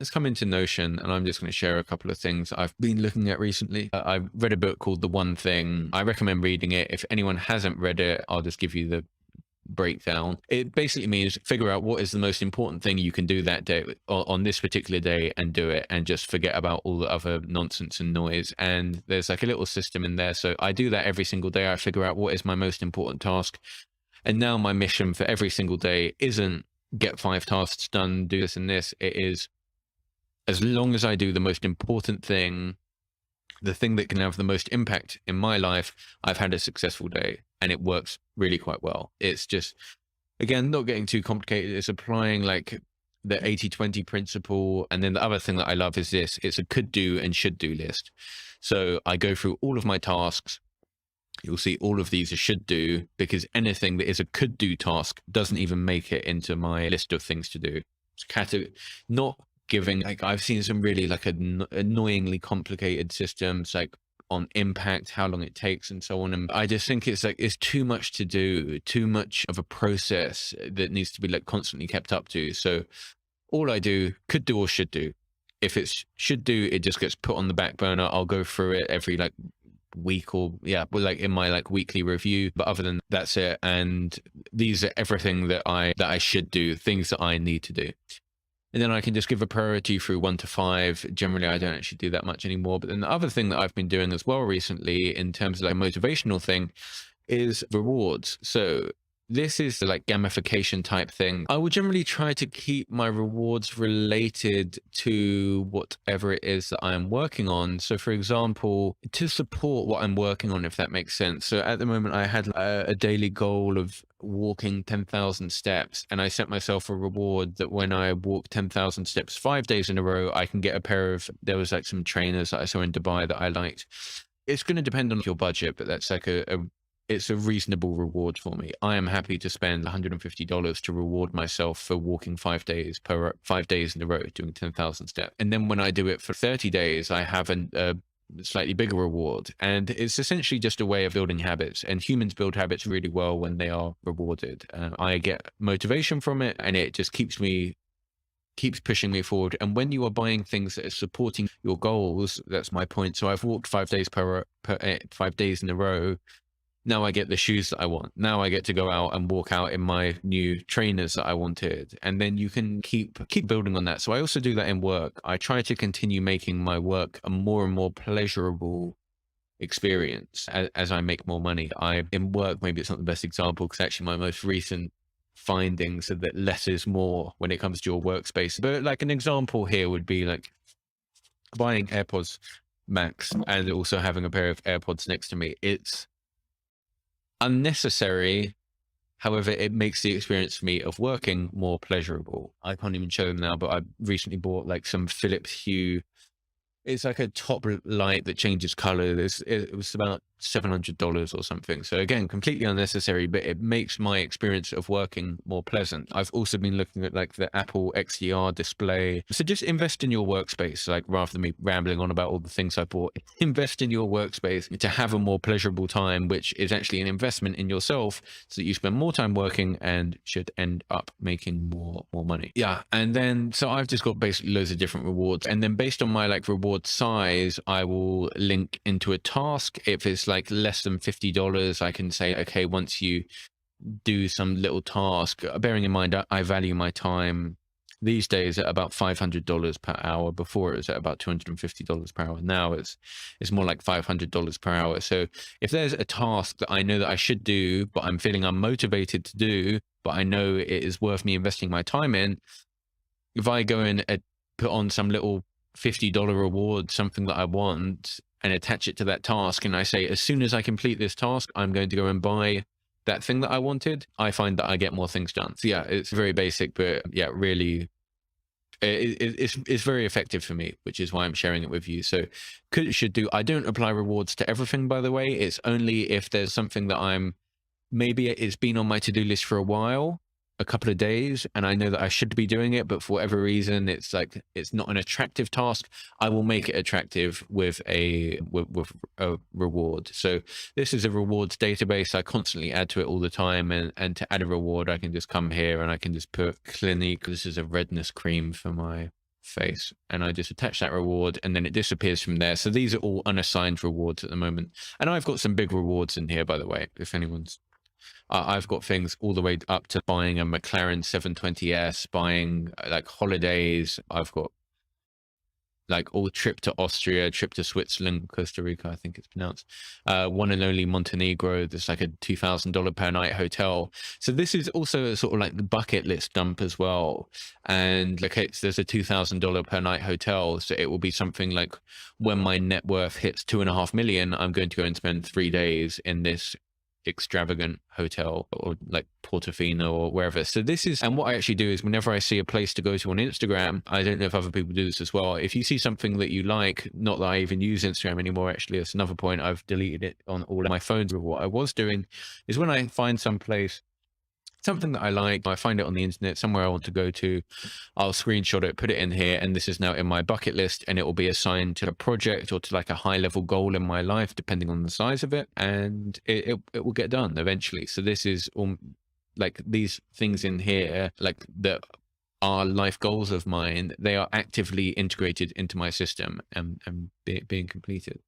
Let's come into Notion, and I'm just going to share a couple of things I've been looking at recently. I read a book called The One Thing. I recommend reading it. If anyone hasn't read it, I'll just give you the breakdown. It basically means figure out what is the most important thing you can do that day on this particular day and do it, and just forget about all the other nonsense and noise. And there's like a little system in there. So I do that every single day. I figure out what is my most important task. And now my mission for every single day isn't get 5 tasks done, do this and this. It is, as long as I do the most important thing, the thing that can have the most impact in my life, I've had a successful day, and it works really quite well. It's just, again, not getting too complicated. It's applying like the 80-20 principle. And then the other thing that I love is this, it's a could do and should do list. So I go through all of my tasks. You'll see all of these are should do, because anything that is a could do task doesn't even make it into my list of things to do. It's not giving, like, I've seen some really like annoyingly complicated systems, like on impact, how long it takes and so on. And I just think it's like, it's too much to do, too much of a process that needs to be like constantly kept up to. So all I do, could do or should do. If it's should do, it just gets put on the back burner. I'll go through it every like week, or like in my like weekly review, but other than that's it. And these are everything that I should do, things that I need to do. And then I can just give a priority through 1 to 5. Generally, I don't actually do that much anymore. But then the other thing that I've been doing as well recently, in terms of like motivational thing, is rewards. So this is the like gamification type thing. I will generally try to keep my rewards related to whatever it is that I am working on. So for example, to support what I'm working on, if that makes sense. So at the moment, I had a daily goal of walking 10,000 steps, and I set myself a reward that when I walk 10,000 steps 5 days in a row, I can get a pair of, there was like some trainers that I saw in Dubai that I liked. It's going to depend on your budget, but that's like it's a reasonable reward for me. I am happy to spend $150 to reward myself for walking 5 days in a row, doing 10,000 steps. And then when I do it for 30 days, I have a slightly bigger reward. And it's essentially just a way of building habits. And humans build habits really well when they are rewarded. I get motivation from it, and it just keeps pushing me forward. And when you are buying things that are supporting your goals, that's my point. So I've walked 5 days 5 days in a row. Now I get the shoes that I want. Now I get to go out and walk out in my new trainers that I wanted. And then you can keep building on that. So I also do that in work. I try to continue making my work a more and more pleasurable experience as I make more money. In work, maybe it's not the best example, because actually my most recent findings are that less is more when it comes to your workspace. But like an example here would be like buying AirPods Max and also having a pair of AirPods next to me. It's unnecessary. However, it makes the experience for me of working more pleasurable. I can't even show them now, but I recently bought like some Philips Hue. It's like a top light that changes color. It was about $700 or something. So again, completely unnecessary, but it makes my experience of working more pleasant. I've also been looking at like the Apple XDR display. So just invest in your workspace, like rather than me rambling on about all the things I bought, invest in your workspace to have a more pleasurable time, which is actually an investment in yourself, so that you spend more time working and should end up making more money. Yeah. And then, so I've just got basically loads of different rewards. And then based on my like reward size, I will link into a task. If it's like less than $50, I can say, okay, once you do some little task, bearing in mind I value my time these days at about $500 per hour. Before it was at about $250 per hour. Now it's more like $500 per hour. So if there's a task that I know that I should do, but I'm feeling unmotivated to do, but I know it is worth me investing my time in, if I go in and put on some little $50 reward, something that I want, and attach it to that task, and I say, as soon as I complete this task, I'm going to go and buy that thing that I wanted, I find that I get more things done. So yeah, it's very basic, but yeah, really, it's very effective for me, which is why I'm sharing it with you. So should do. I don't apply rewards to everything, by the way. It's only if there's something that maybe it's been on my to-do list for a while, a couple of days, and I know that I should be doing it, but for whatever reason, it's like, it's not an attractive task. I will make it attractive with a reward. So this is a rewards database. I constantly add to it all the time. And to add a reward, I can just come here and I can just put Clinique. This is a redness cream for my face, and I just attach that reward, and then it disappears from there. So these are all unassigned rewards at the moment. And I've got some big rewards in here, by the way, if anyone's I've got things all the way up to buying a McLaren 720S, buying like holidays. I've got like all trip to Austria, trip to Switzerland, Costa Rica, I think it's pronounced. One and only Montenegro. There's like a $2,000 per night hotel. So this is also a sort of like the bucket list dump as well. And like there's a $2,000 per night hotel. So it will be something like when my net worth hits 2.5 million, I'm going to go and spend 3 days in this extravagant hotel, or like Portofino or wherever. So this is, and what I actually do is whenever I see a place to go to on Instagram, I don't know if other people do this as well, if you see something that you like, not that I even use Instagram anymore, actually, that's another point, I've deleted it on all of my phones. But what I was doing is when I find some place, something that I like, I find it on the internet, somewhere I want to go to, I'll screenshot it, put it in here, and this is now in my bucket list, and it will be assigned to a project or to like a high level goal in my life, depending on the size of it, and it will get done eventually. So this is like these things in here, like that are life goals of mine, they are actively integrated into my system and being completed.